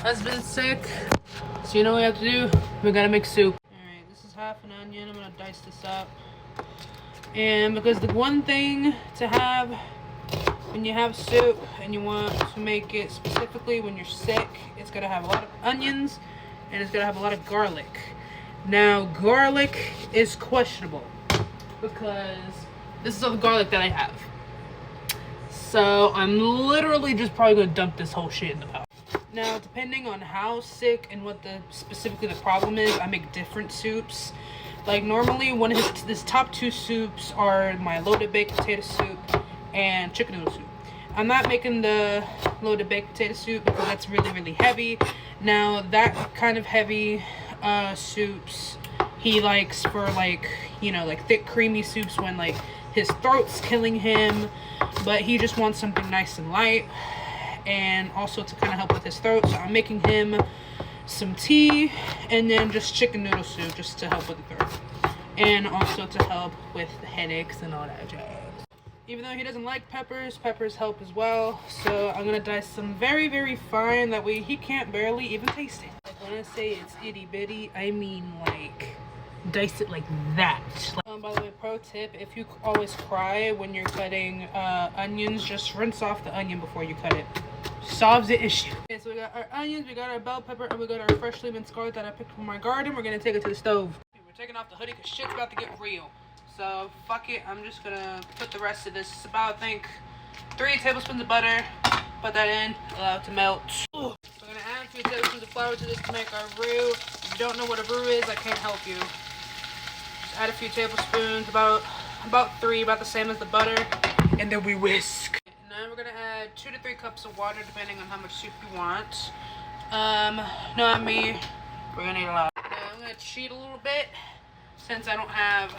Husband's sick, so you know what we have to do? We gotta make soup. Alright, this is half an onion. I'm gonna dice this up. And because the one thing to have when you have soup and you want to make it specifically when you're sick, it's gonna have a lot of onions and it's gonna have a lot of garlic. Now, garlic is questionable because this is all the garlic that I have. So I'm literally just probably gonna dump this whole shit in the pot. Now, depending on how sick and what specifically the problem is, I make different soups. Like normally, his top two soups are my loaded baked potato soup and chicken noodle soup. I'm not making the loaded baked potato soup because that's really, really heavy. Now, that kind of heavy soups he likes for like, you know, like thick creamy soups when like his throat's killing him, but he just wants something nice and light and also to kind of help with his throat. So I'm making him some tea and then just chicken noodle soup just to help with the throat and also to help with the headaches and all that jazz. Even though he doesn't like peppers, peppers help as well. So I'm gonna dice some very, very fine, that way he can't barely even taste it. Like when I say it's itty bitty, I mean like dice it like that. By the way, pro tip, if you always cry when you're cutting onions, just rinse off the onion before you cut it. Solves the issue. Okay, so we got our onions, we got our bell pepper, and we got our freshly minced garlic that I picked from my garden. We're gonna take it to the stove. Okay, we're taking off the hoodie because shit's about to get real. So fuck it, I'm just gonna put the rest of this. It's about, I think, 3 tablespoons of butter. Put that in, allow it to melt. Ooh. We're gonna add 3 tablespoons of flour to this to make our roux. If you don't know what a roux is, I can't help you. Just add a few tablespoons, about 3, about the same as the butter, and then we whisk. Now we're gonna add 2 to 3 cups of water depending on how much soup you want. Not me. We're gonna need a lot. Now I'm gonna cheat a little bit since I don't have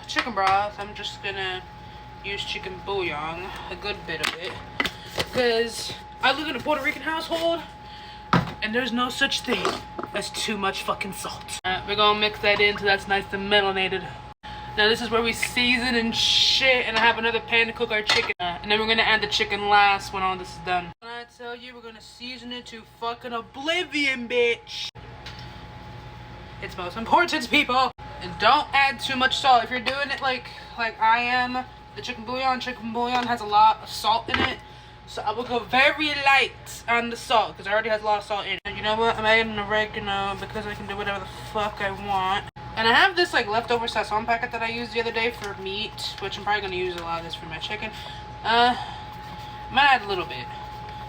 chicken broth. I'm just gonna use chicken bouillon, a good bit of it, because I live in a Puerto Rican household and there's no such thing as too much fucking salt. We're gonna mix that in so that's nice and melanated. Now this is where we season and shit, and I have another pan to cook our chicken. And then we're gonna add the chicken last when all this is done. When I tell you we're gonna season it to fucking oblivion, bitch. It's most important, people. And don't add too much salt. If you're doing it like I am, the chicken bouillon has a lot of salt in it. So I will go very light on the salt because it already has a lot of salt in it. And you know what? I'm adding oregano because I can do whatever the fuck I want. And I have this like leftover sazon packet that I used the other day for meat, which I'm probably going to use a lot of this for my chicken. I might add a little bit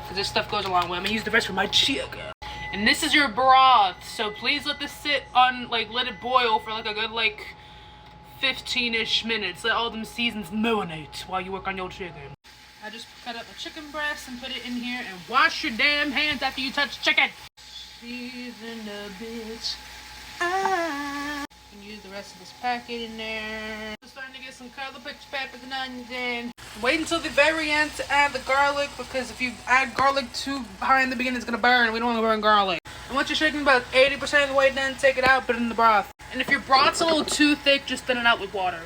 because this stuff goes a long way. I'm going to use the rest for my chicken. And this is your broth, so please let this sit on, like, let it boil for like a good like 15-ish minutes. Let all them seasons marinate while you work on your chicken. I just cut up a chicken breast and put it in here, and wash your damn hands after you touch chicken. Season the bitch. Use the rest of this packet in there. I'm starting to get some color, put your peppers and onions in. Wait until the very end to add the garlic, because if you add garlic too high in the beginning, it's gonna burn. We don't want to burn garlic. And once you're shaking about 80% of the way done, take it out, put it in the broth. And if your broth's a little too thick, just thin it out with water.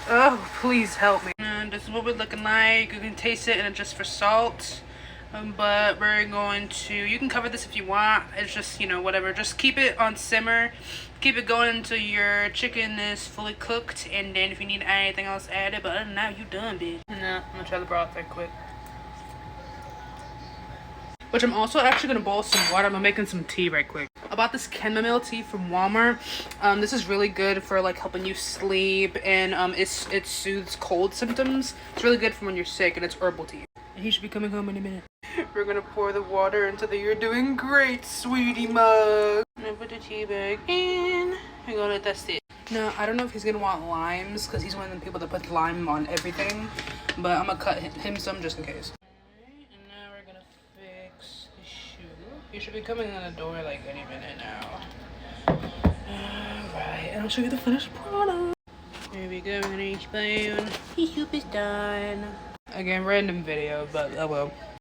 Oh, please help me. And this is what we're looking like. You can taste it and adjust for salt. But we're going to, you can cover this if you want. It's just, you know, whatever. Just keep it on simmer. Keep it going until your chicken is fully cooked. And then if you need to add anything else, add it. But other than that, you done, bitch. No, I'm going to try the broth right quick. Which I'm also actually going to boil some water. I'm making some tea right quick. I bought this chamomile tea from Walmart. This is really good for like helping you sleep. And it soothes cold symptoms. It's really good for when you're sick. And it's herbal tea. And he should be coming home in a minute. We're gonna pour the water into the "you're doing great, sweetie" mug. I'm gonna put the tea bag in. We're gonna test it. Now, I don't know if he's gonna want limes because he's one of the people that puts lime on everything. But I'm gonna cut him some just in case. Alright, and now we're gonna fix the shoe. He should be coming in the door like any minute now. Alright, and I'll show you the finished product. Here we go, we're gonna each spoon. His soup is done. Again, random video, but oh well.